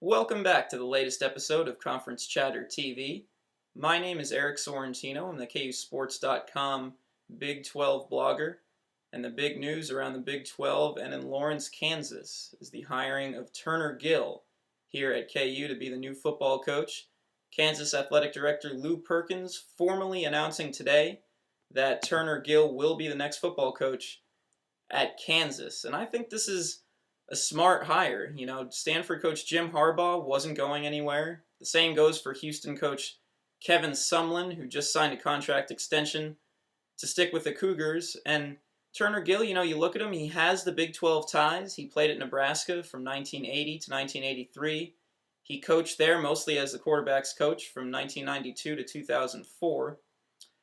Welcome back to the latest episode of Conference Chatter TV. My name is Eric Sorrentino. I'm the KUSports.com Big 12 blogger, and the big news around the Big 12 and in Lawrence, Kansas is the hiring of Turner Gill here at KU to be the new football coach. Kansas Athletic Director Lou Perkins formally announcing today that Turner Gill will be the next football coach at Kansas. And I think this is a smart hire. You know, Stanford coach Jim Harbaugh wasn't going anywhere. The same goes for Houston coach Kevin Sumlin, who just signed a contract extension to stick with the Cougars. And Turner Gill, you look at him, he has the Big 12 ties. He played at Nebraska from 1980 to 1983. He coached there mostly as the quarterback's coach from 1992 to 2004.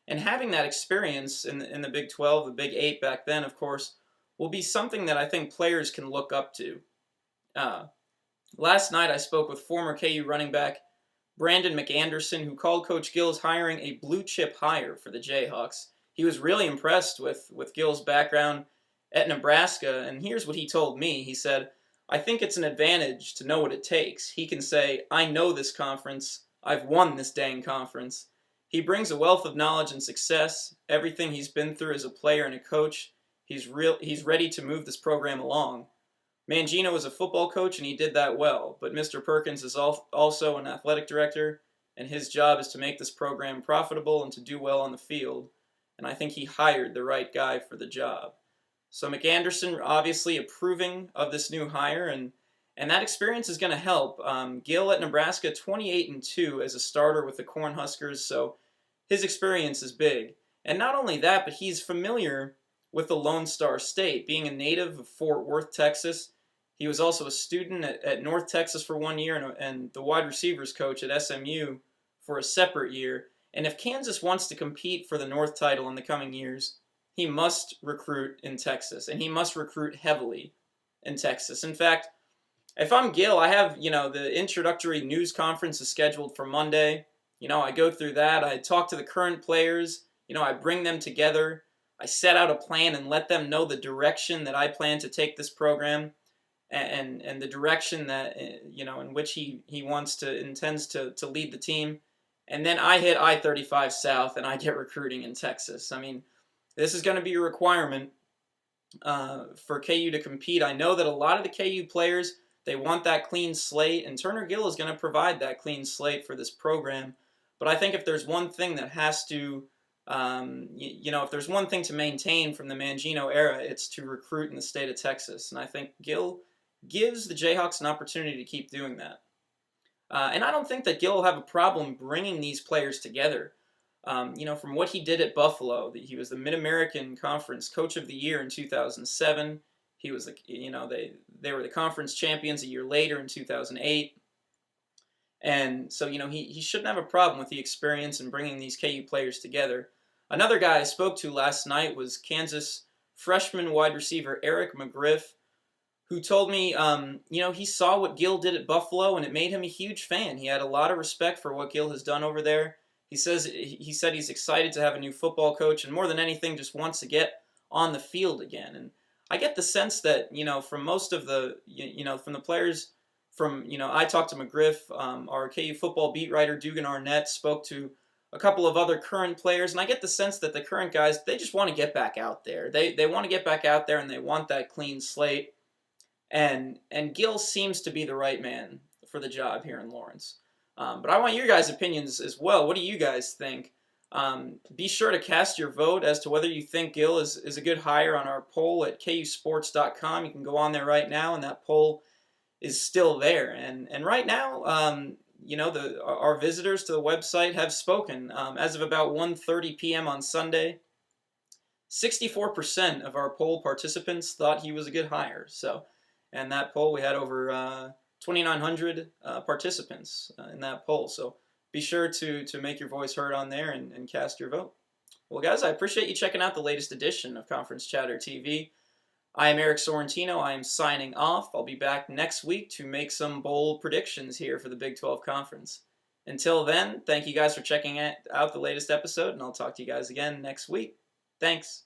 And having that experience in the Big 12, the Big 8 back then, of course, will be something that I think players can look up to. Last night I spoke with former KU running back Brandon McAnderson, who called Coach Gill's hiring a blue-chip hire for the Jayhawks. He was really impressed with Gill's background at Nebraska, and here's what he told me. He said, "I think it's an advantage to know what it takes. He can say, I know this conference. I've won this dang conference. He brings a wealth of knowledge and success, everything he's been through as a player and a coach. He's ready to move this program along. Mangino is a football coach, and he did that well, but Mr. Perkins is also an athletic director, and his job is to make this program profitable and to do well on the field, and I think he hired the right guy for the job." So McAnderson obviously approving of this new hire, and that experience is going to help. Gill at Nebraska, 28-2 as a starter with the Cornhuskers, so his experience is big. And not only that, but he's familiar with the Lone Star State. Being a native of Fort Worth, Texas, he was also a student at North Texas for 1 year and the wide receivers coach at SMU for a separate year. And if Kansas wants to compete for the North title in the coming years, he must recruit in Texas, and he must recruit heavily in Texas. In fact, if I'm Gill, I have, the introductory news conference is scheduled for Monday. I go through that. I talk to the current players. I bring them together. I set out a plan and let them know the direction that I plan to take this program and the direction that, in which he intends to lead the team. And then I hit I-35 South and I get recruiting in Texas. I mean, this is going to be a requirement for KU to compete. I know that a lot of the KU players, they want that clean slate, and Turner Gill is going to provide that clean slate for this program. But I think if there's one thing that has to if there's one thing to maintain from the Mangino era, it's to recruit in the state of Texas. And I think Gill gives the Jayhawks an opportunity to keep doing that. And I don't think that Gill will have a problem bringing these players together. From what he did at Buffalo, he was the Mid-American Conference Coach of the Year in 2007. He was, they were the conference champions a year later in 2008. And so, he shouldn't have a problem with the experience in bringing these KU players together. Another guy I spoke to last night was Kansas freshman wide receiver Eric McGriff, who told me, he saw what Gill did at Buffalo, and it made him a huge fan. He had a lot of respect for what Gill has done over there. He said he's excited to have a new football coach, and more than anything, just wants to get on the field again. And I get the sense that, from most of the, from the players. I talked to McGriff, our KU football beat writer Dugan Arnett spoke to a couple of other current players, and I get the sense that the current guys, they just want to get back out there. They want to get back out there, and they want that clean slate. And Gill seems to be the right man for the job here in Lawrence. But I want your guys' opinions as well. What do you guys think? Be sure to cast your vote as to whether you think Gill is a good hire on our poll at KUSports.com. You can go on there right now, and that poll is still there. And right now, our visitors to the website have spoken. As of about 1:30 p.m. on Sunday, 64% of our poll participants thought he was a good hire. So, and that poll, we had over 2,900 participants in that poll. So be sure to make your voice heard on there and cast your vote. Well, guys, I appreciate you checking out the latest edition of Conference Chatter TV. I am Eric Sorrentino. I am signing off. I'll be back next week to make some bold predictions here for the Big 12 Conference. Until then, thank you guys for checking out the latest episode, and I'll talk to you guys again next week. Thanks.